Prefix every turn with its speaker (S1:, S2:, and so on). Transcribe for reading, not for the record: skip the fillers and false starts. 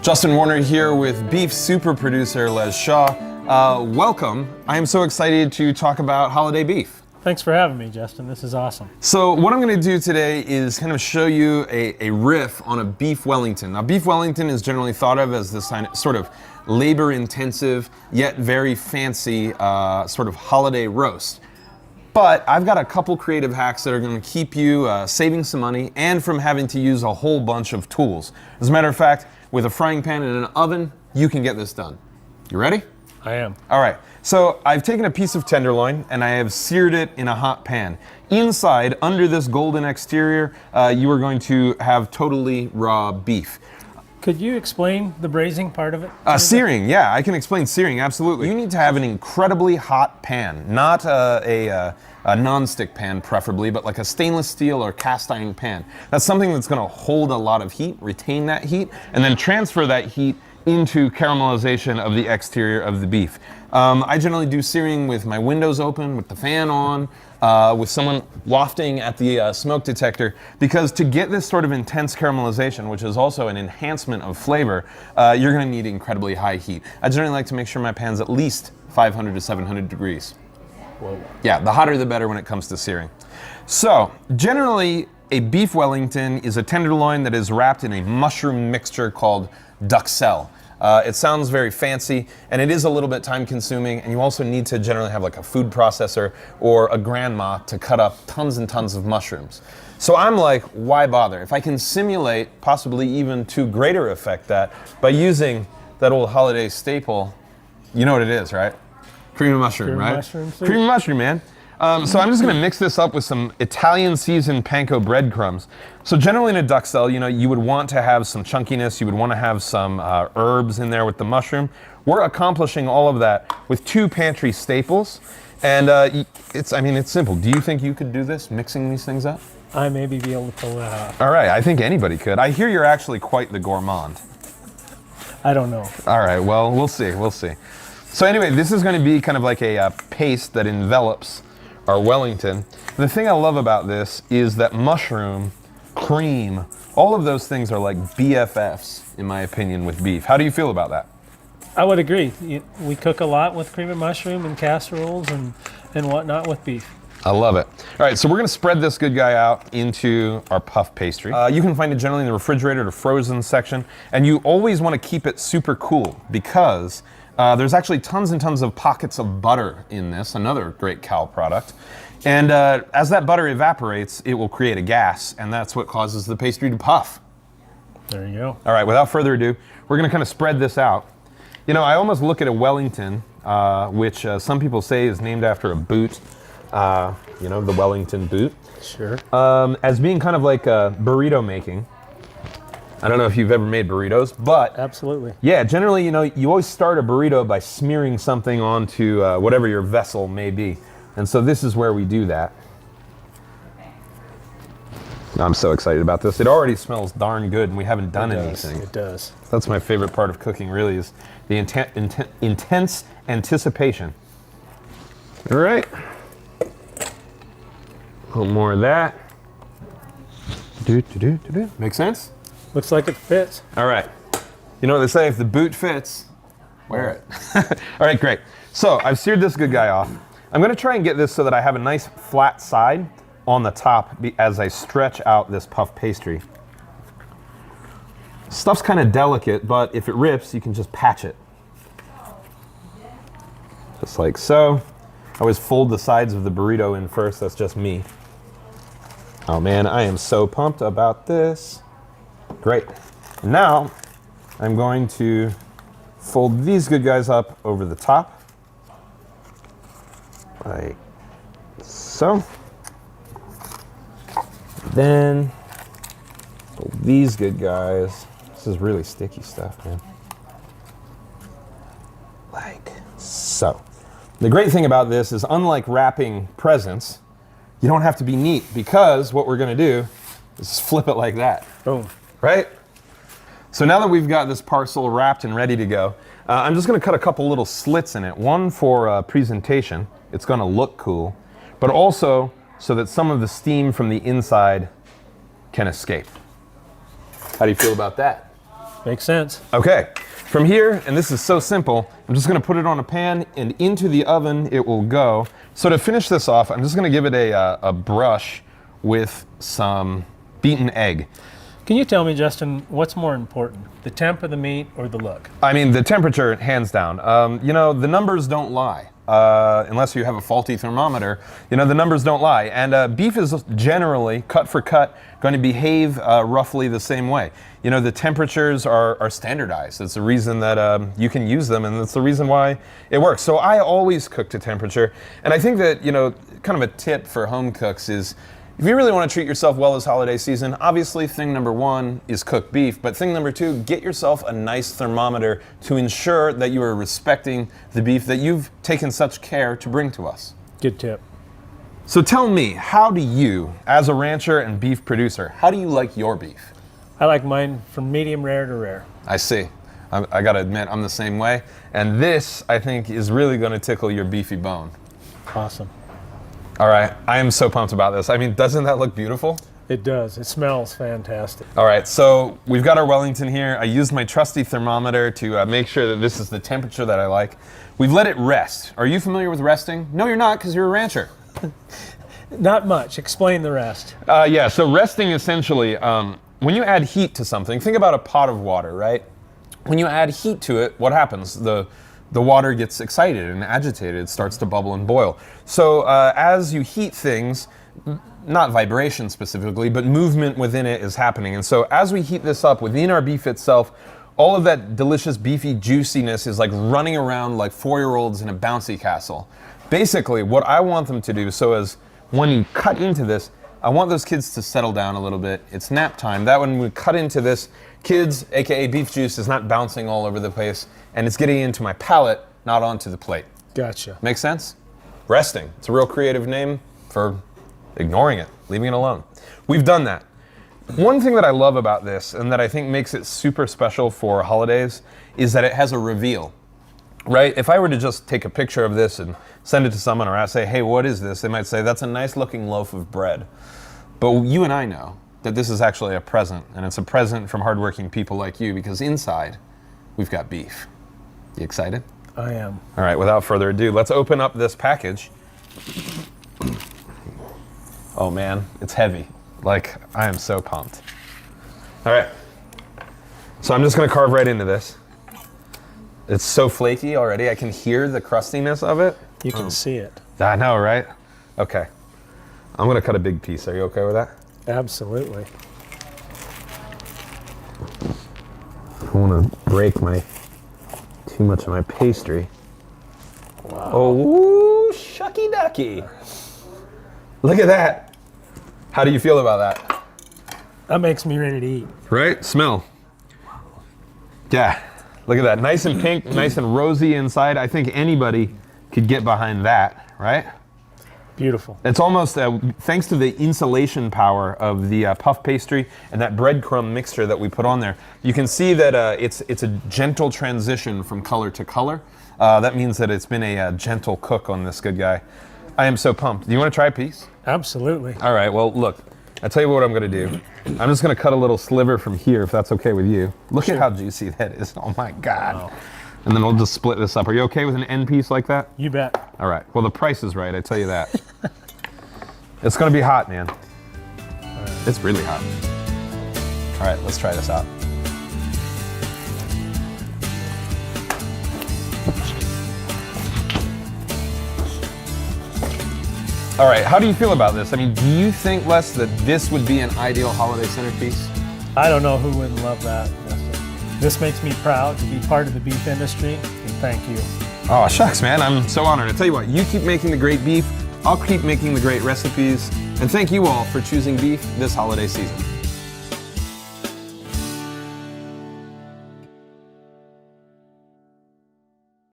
S1: Justin Warner here with beef super producer Les Shaw. Welcome. I am so excited to talk about holiday beef.
S2: Thanks for having me, Justin. This is awesome.
S1: So what I'm going to do today is kind of show you a riff on a beef Wellington. Now, beef Wellington is generally thought of as this sort of labor-intensive yet very fancy sort of holiday roast. But I've got a couple creative hacks that are going to keep you saving some money and from having to use a whole bunch of tools. As a matter of fact, with a frying pan and an oven, you can get this done. You ready?
S2: I am.
S1: All right, so I've taken a piece of tenderloin and I have seared it in a hot pan. Inside, under this golden exterior, you are going to have totally raw beef.
S2: Could you explain the braising part of it?
S1: Searing, yeah, I can explain searing, absolutely. You need to have an incredibly hot pan, not a non-stick pan preferably, but like a stainless steel or cast iron pan. That's something that's gonna hold a lot of heat, retain that heat, and then transfer that heat into caramelization of the exterior of the beef. I generally do searing with my windows open, with the fan on, with someone wafting at the smoke detector, because to get this sort of intense caramelization, which is also an enhancement of flavor, you're gonna need incredibly high heat. I generally like to make sure my pan's at least 500 to 700 degrees.
S2: Whoa.
S1: Yeah, the hotter the better when it comes to searing. So, generally, a beef Wellington is a tenderloin that is wrapped in a mushroom mixture called duxelle. It sounds very fancy, and it is a little bit time consuming, and you also need to generally have like a food processor or a grandma to cut up tons and tons of mushrooms. So I'm like, why bother? If I can simulate, possibly even to greater effect that, by using that old holiday staple, you know what it is, right? Cream of mushroom, right? Cream of mushroom, man. So I'm just gonna mix this up with some Italian seasoned panko breadcrumbs. So generally in a duxelle, you know, you would want to have some chunkiness, you would want to have some herbs in there with the mushroom. We're accomplishing all of that with two pantry staples. And it's simple. Do you think you could do this, mixing these things up?
S2: I may be able to pull that off.
S1: All right, I think anybody could. I hear you're actually quite the gourmand.
S2: I don't know.
S1: All right, well, we'll see. So anyway, this is going to be kind of like a paste that envelops our Wellington. The thing I love about this is that mushroom, cream, all of those things are like BFFs, in my opinion, with beef. How do you feel about that?
S2: I would agree. We cook a lot with cream of mushroom and casseroles and whatnot with beef.
S1: I love it. All right, so we're gonna spread this good guy out into our puff pastry. You can find it generally in the refrigerator or frozen section, and you always wanna keep it super cool because there's actually tons and tons of pockets of butter in this, another great Cal product. And as that butter evaporates, it will create a gas, and that's what causes the pastry to puff.
S2: There you go.
S1: All right, without further ado, we're gonna kind of spread this out. You know, I almost look at a Wellington, which some people say is named after a boot, you know, the Wellington boot.
S2: Sure.
S1: As being kind of like burrito making. I don't know if you've ever made burritos, but
S2: absolutely.
S1: Yeah, generally, you know, you always start a burrito by smearing something onto whatever your vessel may be. And so this is where we do that. I'm so excited about this. It already smells darn good and we haven't done anything.
S2: It does.
S1: That's my favorite part of cooking, really, is the intense anticipation. All right. A little more of that. Make sense?
S2: Looks like it fits.
S1: All right. You know what they say, if the boot fits, wear it. All right, great. So I've seared this good guy off. I'm gonna try and get this so that I have a nice flat side on the top as I stretch out this puff pastry. Stuff's kind of delicate, but if it rips, you can just patch it. Just like so. I always fold the sides of the burrito in first, that's just me. Oh man, I am so pumped about this. Great. Now, I'm going to fold these good guys up over the top. Like so. Then, fold these good guys. This is really sticky stuff, man. Like so. The great thing about this is, unlike wrapping presents, you don't have to be neat, because what we're gonna do is flip it like that.
S2: Boom.
S1: Right? So now that we've got this parcel wrapped and ready to go, I'm just gonna cut a couple little slits in it. One for presentation, it's gonna look cool, but also so that some of the steam from the inside can escape. How do you feel about that?
S2: Makes sense.
S1: Okay, from here, and this is so simple, I'm just gonna put it on a pan and into the oven it will go. So to finish this off, I'm just gonna give it a brush with some beaten egg.
S2: Can you tell me, Justin, what's more important, the temp of the meat or the look?
S1: I mean, the temperature, hands down. You know, the numbers don't lie. Unless you have a faulty thermometer, you know, the numbers don't lie. And beef is generally, cut for cut, going to behave roughly the same way. You know, the temperatures are standardized. It's the reason that you can use them, and it's the reason why it works. So I always cook to temperature. And I think that, you know, kind of a tip for home cooks is, if you really want to treat yourself well this holiday season, obviously thing number one is cook beef, but thing number two, get yourself a nice thermometer to ensure that you are respecting the beef that you've taken such care to bring to us.
S2: Good tip.
S1: So tell me, how do you, as a rancher and beef producer, how do you like your beef?
S2: I like mine from medium rare to rare.
S1: I see. I gotta admit, I'm the same way. And this, I think, is really gonna tickle your beefy bone.
S2: Awesome.
S1: All right, I am so pumped about this. I mean, doesn't that look beautiful?
S2: It does. It smells fantastic.
S1: All right, so we've got our Wellington here. I used my trusty thermometer to make sure that this is the temperature that I like. We've let it rest. Are you familiar with resting? No, you're not, because you're a rancher.
S2: Not much. Explain the rest.
S1: Yeah, so resting essentially, when you add heat to something, think about a pot of water, right? When you add heat to it, what happens? The water gets excited and agitated, it starts to bubble and boil. So as you heat things, not vibration specifically, but movement within it is happening. And so as we heat this up within our beef itself, all of that delicious beefy juiciness is like running around like 4-year-olds in a bouncy castle. Basically, what I want them to do, so as when you cut into this, I want those kids to settle down a little bit. It's nap time. That when we cut into this, kids, AKA beef juice, is not bouncing all over the place, and it's getting into my palate, not onto the plate.
S2: Gotcha.
S1: Make sense? Resting. It's a real creative name for ignoring it, leaving it alone. We've done that. One thing that I love about this, and that I think makes it super special for holidays, is that it has a reveal. Right? If I were to just take a picture of this and send it to someone, or I say, hey, what is this? They might say, that's a nice looking loaf of bread. But you and I know that this is actually a present, and it's a present from hardworking people like you, because inside, we've got beef. You excited?
S2: I am.
S1: All right, without further ado, let's open up this package. Oh man, it's heavy. Like, I am so pumped. All right, so I'm just gonna carve right into this. It's so flaky already. I can hear the crustiness of it.
S2: You can see it.
S1: I know, right? Okay. I'm gonna cut a big piece. Are you okay with that?
S2: Absolutely.
S1: I don't wanna break too much of my pastry. Wow. Oh, shucky ducky. Look at that. How do you feel about that?
S2: That makes me ready to eat.
S1: Right? Smell. Yeah. Look at that. Nice and pink, nice and rosy inside. I think anybody could get behind that, right?
S2: Beautiful.
S1: It's almost, thanks to the insulation power of the puff pastry and that breadcrumb mixture that we put on there, you can see that it's a gentle transition from color to color. That means that it's been a gentle cook on this good guy. I am so pumped. Do you want to try a piece?
S2: Absolutely.
S1: All right, well, look, I'll tell you what I'm going to do. I'm just going to cut a little sliver from here, if that's okay with you. Look at how juicy that is. Oh, my God. Wow. And then we'll just split this up. Are you okay with an end piece like that?
S2: You bet.
S1: All right. Well, the price is right, I tell you that. It's going to be hot, man. It's really hot. All right, let's try this out. All right, how do you feel about this? I mean, do you think, Les, that this would be an ideal holiday centerpiece?
S2: I don't know who wouldn't love that. This makes me proud to be part of the beef industry, and thank you.
S1: Oh, shucks, man, I'm so honored. I tell you what, you keep making the great beef, I'll keep making the great recipes, and thank you all for choosing beef this holiday season.